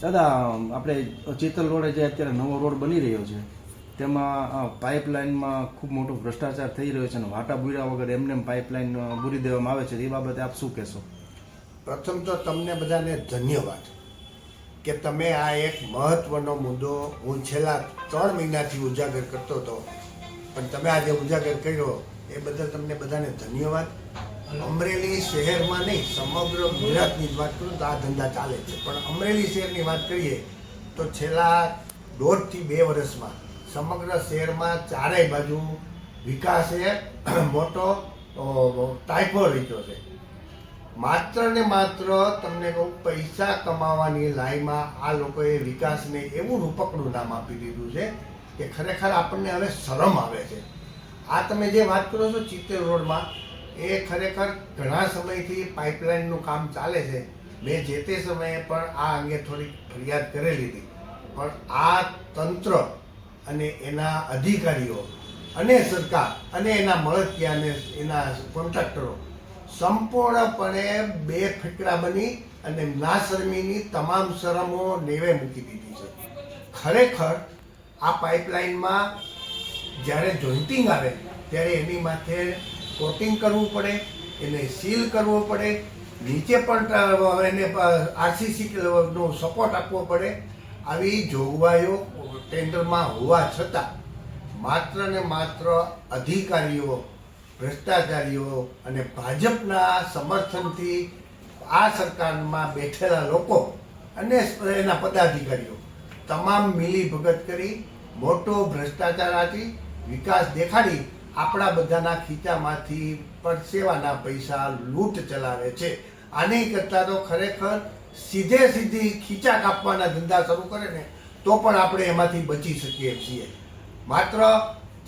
દાદા આપણે ચેતલ રોડે જે અત્યારે નવો રોડ બની રહ્યો છે તેમાં પાઇપલાઇનમાં ખૂબ મોટો ભ્રષ્ટાચાર થઈ રહ્યો છે અને વાટા બુર્યા વગર એમને પાઇપલાઇન બુરી દેવામાં આવે છે એ બાબતે આપ શું કહેશો? પ્રથમ તો તમને બધાને ધન્યવાદ કે તમે આ એક મહત્વનો મુદ્દો હું છેલ્લા 3 મહિનાથી ઉજાગર કરતો હતો, પણ તમે આજે ઉજાગર કર્યો એ બદલ તમને બધાને ધન્યવાદ. અમરેલી શહેરમાં નહીં, સમગ્ર ગુજરાતની જ વાત કરું તો આ ધંધા ચાલે છે, પણ અમરેલી શહેરની વાત કરીએ તો છેલ્લા 1.5 થી 2 વર્ષમાં સમગ્ર શહેરમાં ચારેય બાજુ વિકાસે મોટો ટાઈફો લીધો છે. માત્ર ને માત્ર તમને કહું, પૈસા કમાવાની લાઈનમાં આ લોકોએ વિકાસને એવું રૂપકનું નામ આપી દીધું છે કે ખરેખર આપણને હવે શરમ આવે છે. આ તમે જે વાત કરો છો ચિત્તેર રોડમાં, એ ખરેખર ઘણા સમયથી પાઇપલાઇનનું કામ ચાલે છે. મેં જે તે સમયે પણ આ અંગે થોડીક ફરિયાદ કરેલી હતી, પણ આ તંત્ર અને એના અધિકારીઓ અને સરકાર અને એના મળતિયા અને એના કોન્ટ્રાક્ટરો સંપૂર્ણપણે બેફિકરા બની અને નાશરમીની તમામ શરમો નેવે મૂકી દીધી છે. ખરેખર આ પાઇપલાઇનમાં જ્યારે જોઈન્ટિંગ આવે ત્યારે એની માથે કોટિંગ કરવું પડે, એને સીલ કરવો પડે, નીચે પણ એને આરસીસી નો સપોર્ટ આપવો પડે. આવી જોગવાઈઓ ટેન્ડરમાં હોવા છતાં માત્ર ને માત્ર અધિકારીઓ, ભ્રષ્ટાચારીઓ અને ભાજપના સમર્થનથી આ સરકારમાં બેઠેલા લોકો અને એના પદાધિકારીઓ તમામ મિલી ભગત કરી મોટો ભ્રષ્ટાચાર આચી વિકાસ દેખાડી આપણા બધાના ખીચામાંથી પરસેવાના પૈસા લૂંટ ચલાવે છે. આની કરતાં તો ખરેખર સીધી ખીચા કાપવાના ધંધા શરૂ કરે ને તો પણ આપણે એમાંથી બચી શકીએ છીએ. માત્ર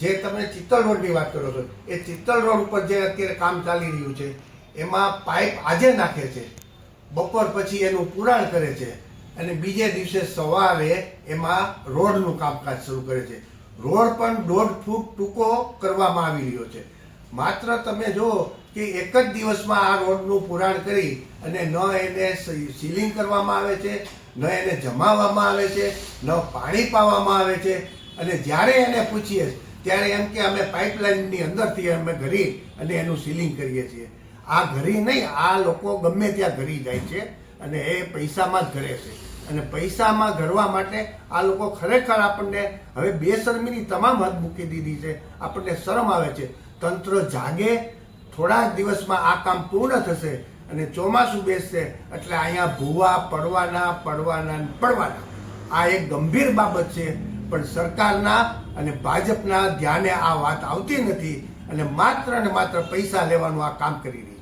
જે તમે ચિત્તલ રોડની વાત કરો છો, એ ચિત્તલ રોડ ઉપર જે અત્યારે કામ ચાલી રહ્યું છે એમાં પાઇપ આજે નાખે છે, બપોર પછી એનું પુરાણ કરે છે અને બીજે દિવસે સવારે એમાં રોડનું કામકાજ શરૂ કરે છે. રોડ પણ 1.5 ફૂટ ટૂંકો કરવામાં આવી રહ્યો છે. માત્ર તમે જુઓ કે એક જ દિવસમાં આ રોડનું પુરાણ કરી અને ન એને સીલિંગ કરવામાં આવે છે, ન એને જમાવવામાં આવે છે, ન પાણી પાવામાં આવે છે. અને જ્યારે એને પૂછીએ ત્યારે એમ કે અમે પાઇપલાઇનની અંદરથી અમે ઘરી અને એનું સીલિંગ કરીએ છીએ. આ ઘરી નહીં, આ લોકો ગમે ત્યાં ઘરી જાય છે અને એ પૈસામાં જ ઘરે છે. અને પૈસામાં ઘરવા માટે આ લોકો ખરેખર આપણને હવે બેશરમીની તમામ હદ મૂકી દીધી છે. આપણને શરમ આવે છે. તંત્ર જાગે, થોડા દિવસમાં આ કામ પૂર્ણ થશે અને ચોમાસું બેસશે એટલે અહીંયા ભૂવા પડવાના. આ એક ગંભીર બાબત છે, પણ સરકારના અને ભાજપના ધ્યાને આ વાત આવતી નથી અને માત્ર ને માત્ર પૈસા લેવાનું આ કામ કરી રહી છે.